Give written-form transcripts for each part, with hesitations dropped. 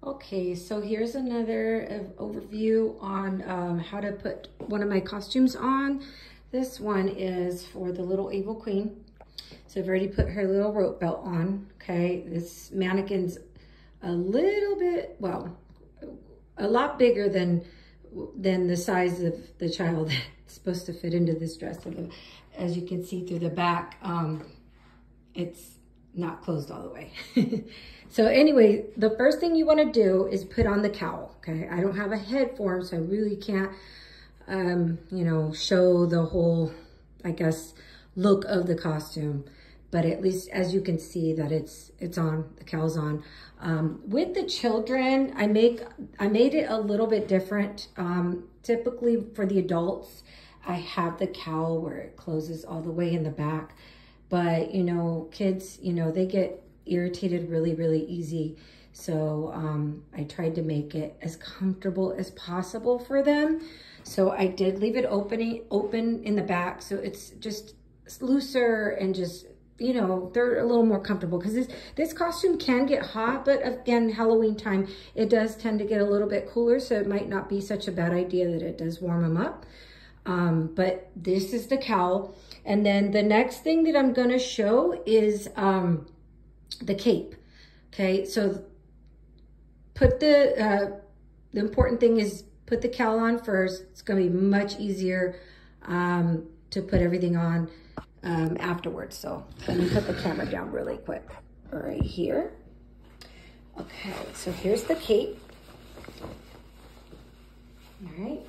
Okay, so here's another overview on how to put one of my costumes on. This one is for the little Evil Queen. So I've already put her little rope belt on, okay? This mannequin's a little bit, well, a lot bigger than the size of the child that's supposed to fit into this dress. So as you can see through the back, it's not closed all the way. So anyway, the first thing you want to do is put on the cowl, okay? I don't have a head for him, so I really can't, you know, show the whole, I guess, look of the costume. But at least as you can see that it's on, the cowl's on. With the children, I made it a little bit different. Typically for the adults, I have the cowl where it closes all the way in the back. But, you know, kids, you know, they get irritated really, really easy. So I tried to make it as comfortable as possible for them. So I did leave it open in the back. So it's just looser and just, you know, they're a little more comfortable because this costume can get hot, but again, Halloween time, it does tend to get a little bit cooler. So it might not be such a bad idea that it does warm them up. But this is the cowl. And then the next thing that I'm going to show is the cape. Okay, so put the important thing is put the cowl on first. It's going to be much easier to put everything on afterwards. So let me put the camera down really quick right here. Okay, so here's the cape. All right.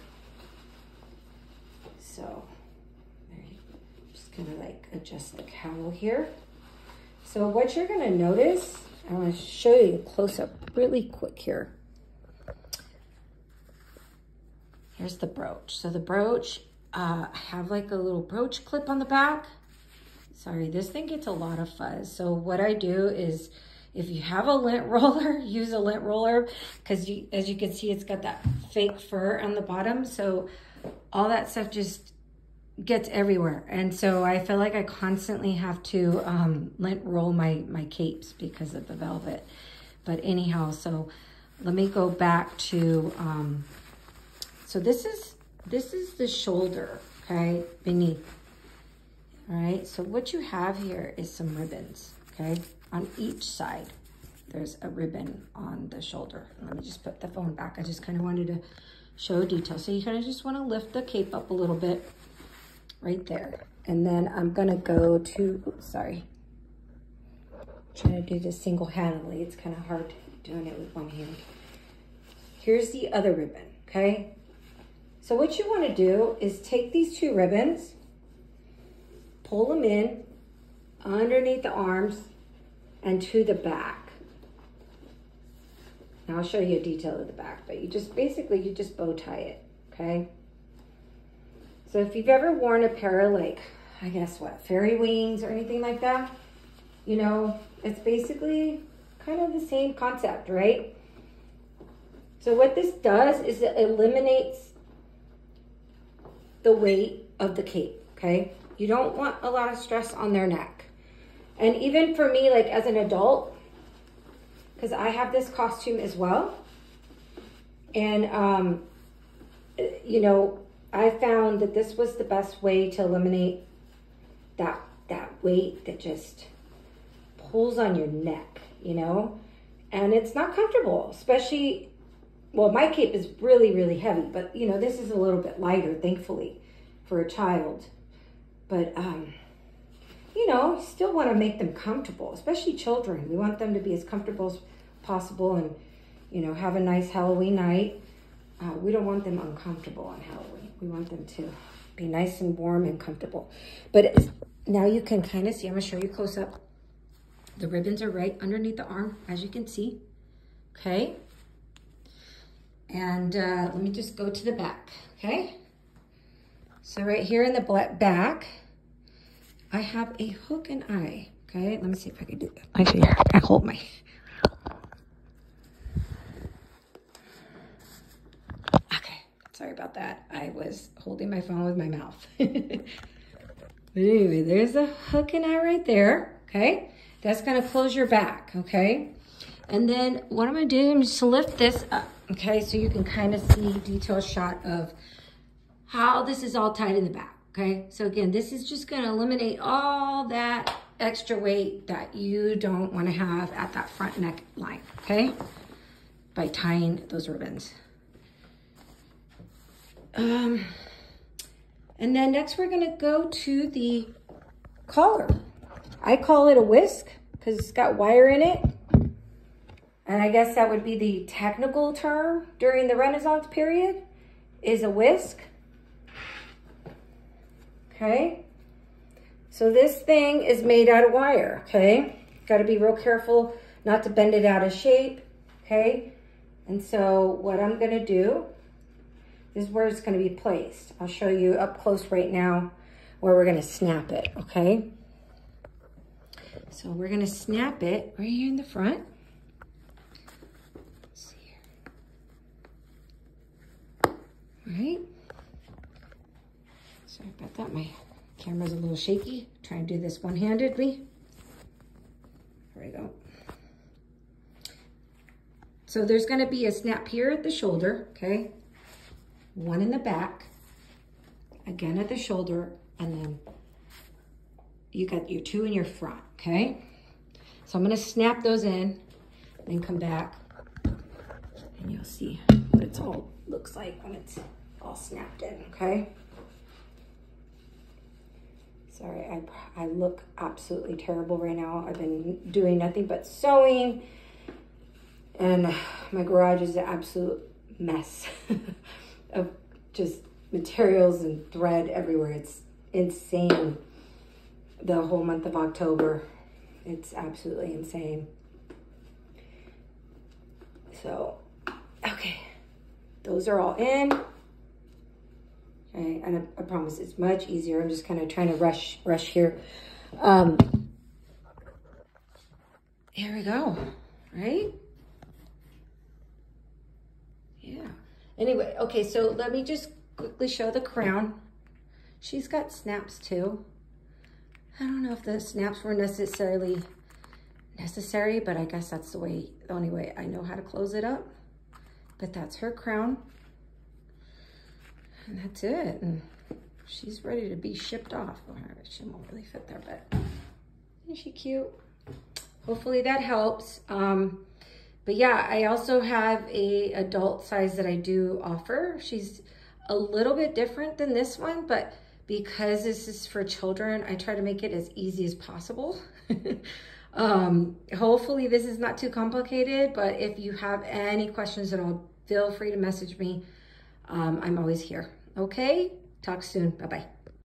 So just gonna like adjust the cowl here. So what you're gonna notice, I want to show you a close up really quick here. Here's the brooch. So the brooch, I have like a little brooch clip on the back. Sorry, this thing gets a lot of fuzz. So what I do is, if you have a lint roller, use a lint roller, because as you can see, it's got that fake fur on the bottom. So all that stuff just gets everywhere. And so I feel like I constantly have to lint roll my capes because of the velvet. But anyhow, so let me go back to, so this is the shoulder, okay, beneath. All right, so what you have here is some ribbons, okay? On each side, there's a ribbon on the shoulder. Let me just put the phone back. I just kind of wanted to show detail. So you kind of just want to lift the cape up a little bit right there. And then I'm going to go to, oops, sorry. I'm trying to do this single-handedly. It's kind of hard doing it with one hand. Here's the other ribbon, okay? So what you want to do is take these two ribbons, pull them in underneath the arms and to the back. Now I'll show you a detail of the back, but you just bow tie it, okay? So if you've ever worn a pair of like, I guess what, fairy wings or anything like that, you know, it's basically kind of the same concept, right? So what this does is it eliminates the weight of the cape, okay? You don't want a lot of stress on their neck. And even for me, like as an adult, because I have this costume as well. And, you know, I found that this was the best way to eliminate that weight that just pulls on your neck, you know? And it's not comfortable, especially, well, my cape is really, really heavy, but, you know, this is a little bit lighter, thankfully, for a child. But, you know, you still want to make them comfortable, especially children. We want them to be as comfortable as possible and, you know, have a nice Halloween night. We don't want them uncomfortable on Halloween. We want them to be nice and warm and comfortable. But now you can kind of see, I'm going to show you close up. The ribbons are right underneath the arm, as you can see. Okay. And let me just go to the back, okay? So right here in the back, I have a hook and eye, okay? Let me see if I can do that. Actually, I hold my... Okay, sorry about that. I was holding my phone with my mouth. But anyway, there's a hook and eye right there, okay? That's gonna close your back, okay? And then what I'm gonna do is just lift this up, okay? So you can kind of see a detailed shot of how this is all tied in the back, okay? So again, this is just gonna eliminate all that extra weight that you don't wanna have at that front neck line, okay? By tying those ribbons. And then next we're gonna go to the collar. I call it a whisk because it's got wire in it. And I guess that would be the technical term during the Renaissance period, is a whisk. Okay. So this thing is made out of wire, okay? Got to be real careful not to bend it out of shape, okay? And so what I'm going to do is where it's going to be placed. I'll show you up close right now where we're going to snap it, okay? So we're going to snap it right here in the front. Right. Sorry about that. My camera's a little shaky. Trying to do this one-handedly. There we go. So there's going to be a snap here at the shoulder, okay? One in the back, again at the shoulder, and then you got your two in your front, okay? So I'm going to snap those in, then come back, and you'll see what it's all looks like when it's all snapped in, okay? Sorry, I look absolutely terrible right now. I've been doing nothing but sewing, and my garage is an absolute mess of just materials and thread everywhere. It's insane. The whole month of October, it's absolutely insane. So, okay. Those are all in. Okay, and I promise it's much easier. I'm just kind of trying to rush here. Here we go, right? Yeah. Anyway, okay, so let me just quickly show the crown. She's got snaps too. I don't know if the snaps were necessary, but I guess that's the only way I know how to close it up. But that's her crown. And that's it. And she's ready to be shipped off. She won't really fit there, but isn't she cute? Hopefully that helps. But yeah, I also have a adult size that I do offer. She's a little bit different than this one, but because this is for children, I try to make it as easy as possible. Hopefully this is not too complicated, but if you have any questions at all, feel free to message me. I'm always here. Okay, talk soon. Bye-bye.